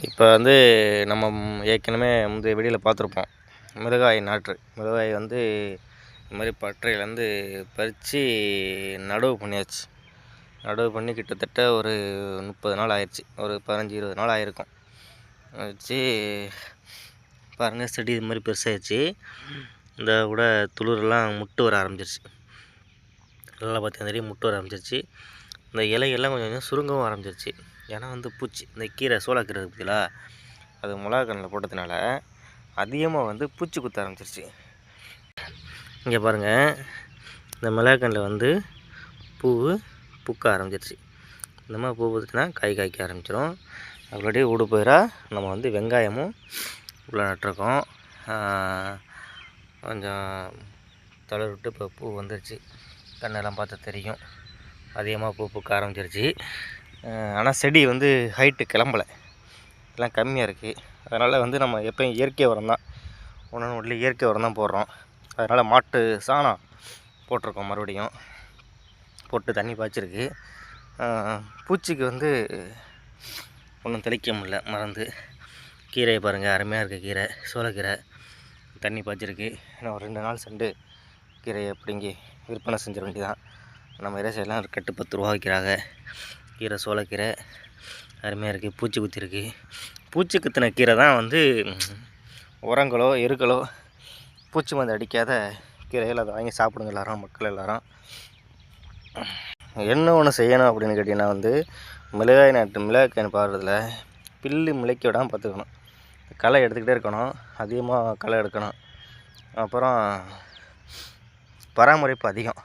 இப்போ வந்து நம்ம ஏற்கனவே முந்தைய வீடியோவில் பார்த்துருப்போம். மிளகாய் நாற்று. மிளகாய் வந்து இது மாதிரி பட்டறையிலேருந்து பறித்து நடவு பண்ணியாச்சு. நடவு பண்ணி கிட்டத்தட்ட ஒரு 30 நாள் ஆயிடுச்சு. ஒரு 15-20 நாள் ஆயிருக்கும். வச்சு பாருங்கள், செடி இது மாதிரி பெருசாகிடுச்சு. இந்த கூட துளிரெல்லாம் முட்டு வர ஆரம்பிச்சிருச்சு. நல்லா பார்த்தீங்கன்னா தெரியும், முட்டு வர ஆரம்பிச்சிருச்சு. இந்த இலையெல்லாம் கொஞ்சம் கொஞ்சம் சுருங்கவும் ஆரம்பிச்சிருச்சு. ஏன்னா வந்து பூச்சி, இந்த கீரை சோளக்கீரை இருக்குதுங்களா, அது மிளகா கண்ணில் போட்டதுனால அதிகமாக வந்து பூச்சி குத்த ஆரம்பிச்சிருச்சு. இங்கே பாருங்கள், இந்த மிளகா கண்ணில் வந்து பூ பூக்க ஆரம்பிச்சிருச்சு. இந்த மாதிரி பூ பூத்துச்சுன்னா காய் காய்க்க ஆரம்பிச்சிடும். அப்படியே ஊடு பயிராக நம்ம வந்து வெங்காயமும் உள்ள நட்டுருக்கோம். கொஞ்சம் தளர் விட்டு இப்போ பூ வந்துருச்சு. கண்ணெல்லாம் பார்த்தா தெரியும், அதிகமாக பூ பூக்க ஆரம்பிச்சிருச்சு. ஆனால் செடி வந்து ஹைட்டு கிளம்பலை, எல்லாம் கம்மியாக இருக்குது. அதனால் வந்து நம்ம எப்போயும் இயற்கை உரம் தான், ஒன்று ஒன்றில் இயற்கை உரம் தான் போடுறோம். அதனால் மாட்டு சாணம் போட்டிருக்கோம், மறுபடியும் போட்டு தண்ணி பாய்ச்சிருக்கு. பூச்சிக்கு வந்து ஒன்றும் தெளிக்க முடியல, மறந்து. கீரையை பாருங்கள், அருமையாக இருக்குது கீரை, சோளக்கீரை. தண்ணி பாய்ச்சிருக்கு. இன்னும் ஒரு 2 நாள் சென்று கீரையை பிடுங்கி விற்பனை செஞ்சிட வேண்டியதான். நம்ம இறைச்செல்லாம் ஒரு கட்டு 10 ரூபா வைக்கிறாங்க. கீரை சோளக்கீரை அருமையாக இருக்குது. பூச்சி குத்திருக்கு. பூச்சி குத்தின கீரை தான் வந்து உரங்களோ எருக்களோ பூச்சி மருந்து அடிக்காத கீரைகள். அதை வாங்கி சாப்பிடுங்க எல்லோரும், மக்கள் எல்லோரும். என்ன ஒன்று செய்யணும் அப்படின்னு கேட்டிங்கன்னா வந்து, மிளகாய் பாடுறதுல பில்லு முளைக்க விடாமல் பார்த்துக்கணும். களை எடுத்துக்கிட்டே இருக்கணும், அதிகமாக களை எடுக்கணும். அப்புறம் பராமரிப்பு அதிகம்.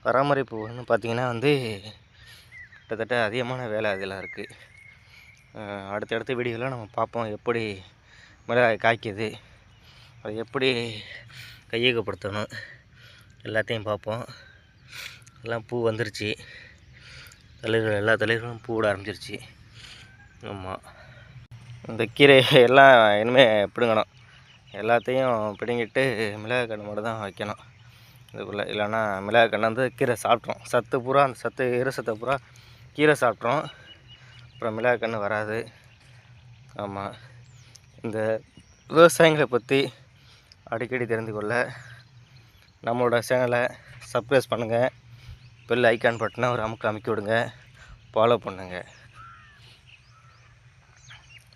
பராமரிப்பு வந்து பார்த்திங்கன்னா வந்து கிட்டத்தட்ட அதிகமான வேலை அதில் இருக்குது. அடுத்தடுத்த வீடியோவில் நம்ம பார்ப்போம், எப்படி மிளகாய் காய்க்குது, அதை எப்படி கையகப்படுத்தணும், எல்லாத்தையும் பார்ப்போம். எல்லாம் பூ வந்துருச்சு, தளிர்கள் எல்லா தளிர்களும் பூ விட ஆரம்பிச்சிருச்சு. ஆமாம், இந்த கீரை எல்லாம் இனிமேல் பிடுங்கணும். எல்லாத்தையும் பிடுங்கிட்டு மிளகாய் கன்று மட்டும் தான் வைக்கணும் இதுக்குள்ளே. இல்லைன்னா மிளகாய் கன்று வந்து கீரை சாப்பிட்றோம், சத்து பூரா, அந்த சத்து ஈரசத்தை பூரா கீரை சாப்பிட்றோம். அப்புறம் மிளகாய் கன்று வராது. ஆமாம், இந்த விவசாயிகளை பற்றி அடிக்கடி தெரிந்து கொள்ள நம்மளோட சேனலை சப்ஸ்கிரைப் பண்ணுங்கள். பெல் ஐக்கான் பட்டனை ஒரு அமுக்கி விடுங்க, ஃபாலோ பண்ணுங்கள்.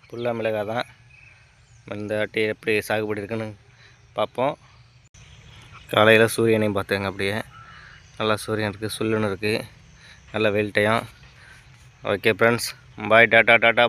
ஃபுல்லாக மிளகாய் தான். இந்த வாட்டி எப்படி சாகுபடி இருக்குன்னு பார்ப்போம். காலையில் சூரியனையும் பார்த்துங்க, அப்படியே நல்லா சூரியன் இருக்குது, சுல்லுன்னு இருக்குது, நல்ல வெயில் டைம். ஓகே ஃப்ரெண்ட்ஸ், பாய், டாட்டா டாட்டா.